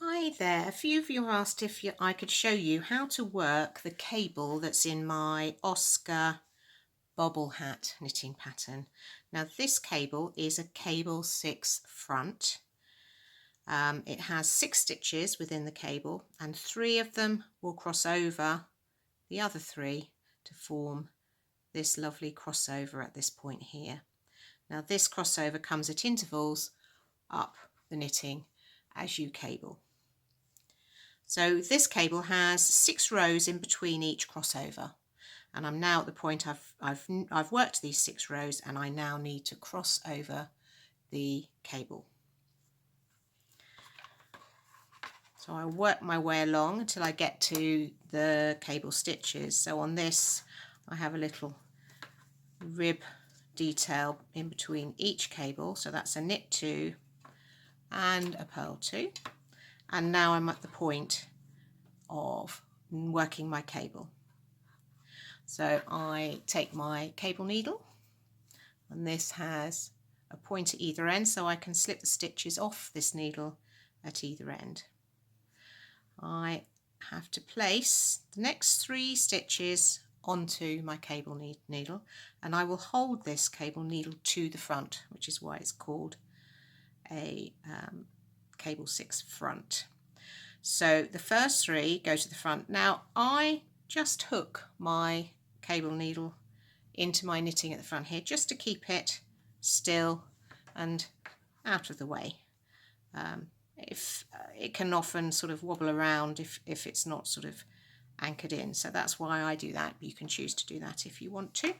Hi there, a few of you asked if I could show you how to work the cable that's in my Oscar bobble hat knitting pattern. Now this cable is a cable 6 front. It has 6 stitches within the cable and 3 of them will cross over the other 3 to form this lovely crossover at this point here. Now this crossover comes at intervals up the knitting as you cable. So this cable has 6 rows in between each crossover, and I'm now at the point I've worked these 6 rows and I now need to cross over the cable. So I work my way along until I get to the cable stitches. So on this I have a little rib detail in between each cable, so that's a knit 2 and a purl 2. And now I'm at the point of working my cable. So I take my cable needle, and this has a point at either end so I can slip the stitches off this needle at either end. I have to place the next 3 stitches onto my cable needle, and I will hold this cable needle to the front, which is why it's called a cable 6 front. So the first 3 go to the front. Now I just hook my cable needle into my knitting at the front here just to keep it still and out of the way. If it can often sort of wobble around if it's not sort of anchored in, so that's why I do that. You can choose to do that if you want to.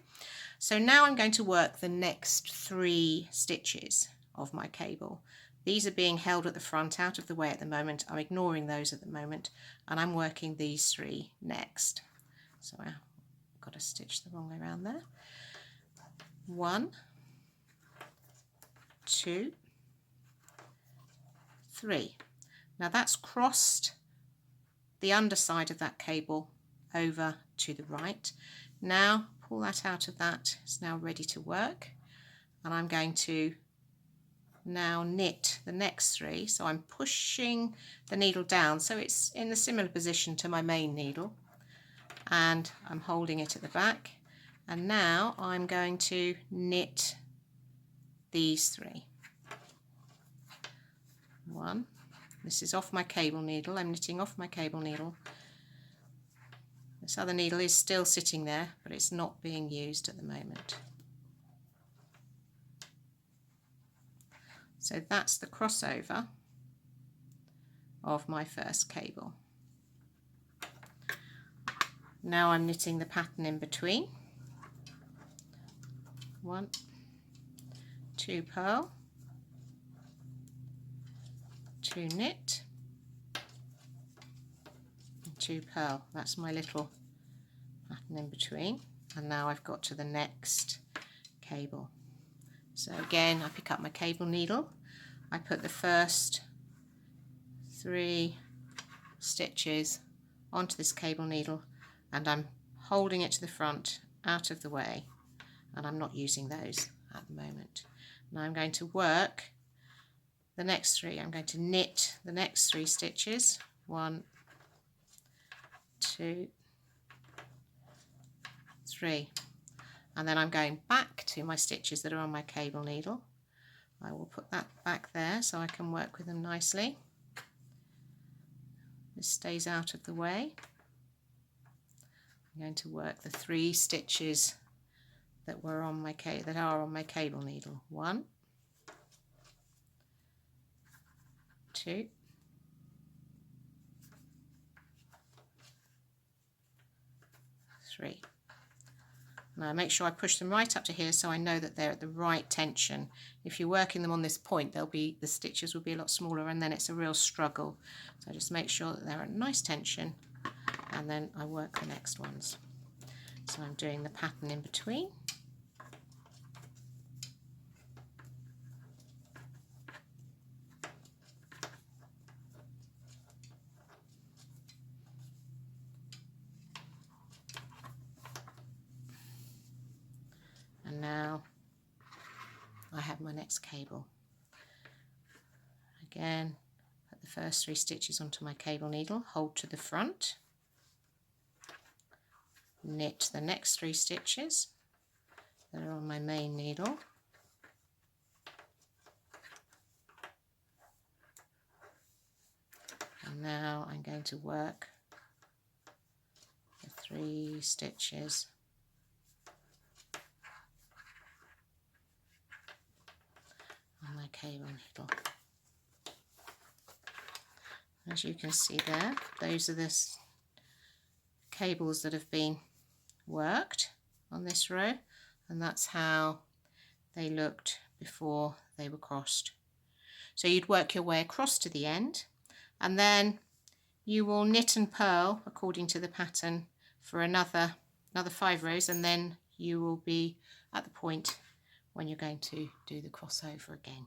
So now I'm going to work the next 3 stitches of my cable. These are being held at the front, out of the way at the moment. I'm ignoring those at the moment, and I'm working these 3 next. So I've got to stitch the wrong way around there. 1, 2, 3. Now that's crossed the underside of that cable over to the right. Now pull that out of that. It's now ready to work, and I'm going to now knit the next 3. So I'm pushing the needle down so it's in a similar position to my main needle, and I'm holding it at the back, and now I'm going to knit these 3. 1, this is off my cable needle, I'm knitting off my cable needle. This other needle is still sitting there, but it's not being used at the moment. So that's the crossover of my first cable. Now I'm knitting the pattern in between. 1, 2 purl, 2 knit, and 2 purl. That's my little pattern in between, and now I've got to the next cable. So again, I pick up my cable needle, I put the first 3 stitches onto this cable needle, and I'm holding it to the front, out of the way, and I'm not using those at the moment. Now I'm going to work the next 3. I'm going to knit the next 3 stitches. 1, 2, 3. And then I'm going back to my stitches that are on my cable needle. I will put that back there so I can work with them nicely. This stays out of the way. I'm going to work the 3 stitches that were on my are on my cable needle. 1, 2, 3. Now make sure I push them right up to here so I know that they're at the right tension. If you're working them on this point, the stitches will be a lot smaller, and then it's a real struggle. So just make sure that they're at nice tension, and then I work the next ones. So I'm doing the pattern in between. And now I have my next cable. Again, put put the first 3 stitches onto my cable needle, hold to the front, knit the next 3 stitches that are on my main needle, and now I'm going to work the 3 stitches on my cable needle. As you can see there, those are the cables that have been worked on this row, and that's how they looked before they were crossed. So you'd work your way across to the end, and then you will knit and purl according to the pattern for another 5 rows, and then you will be at the point when you're going to do the crossover again.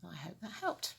I hope that helped.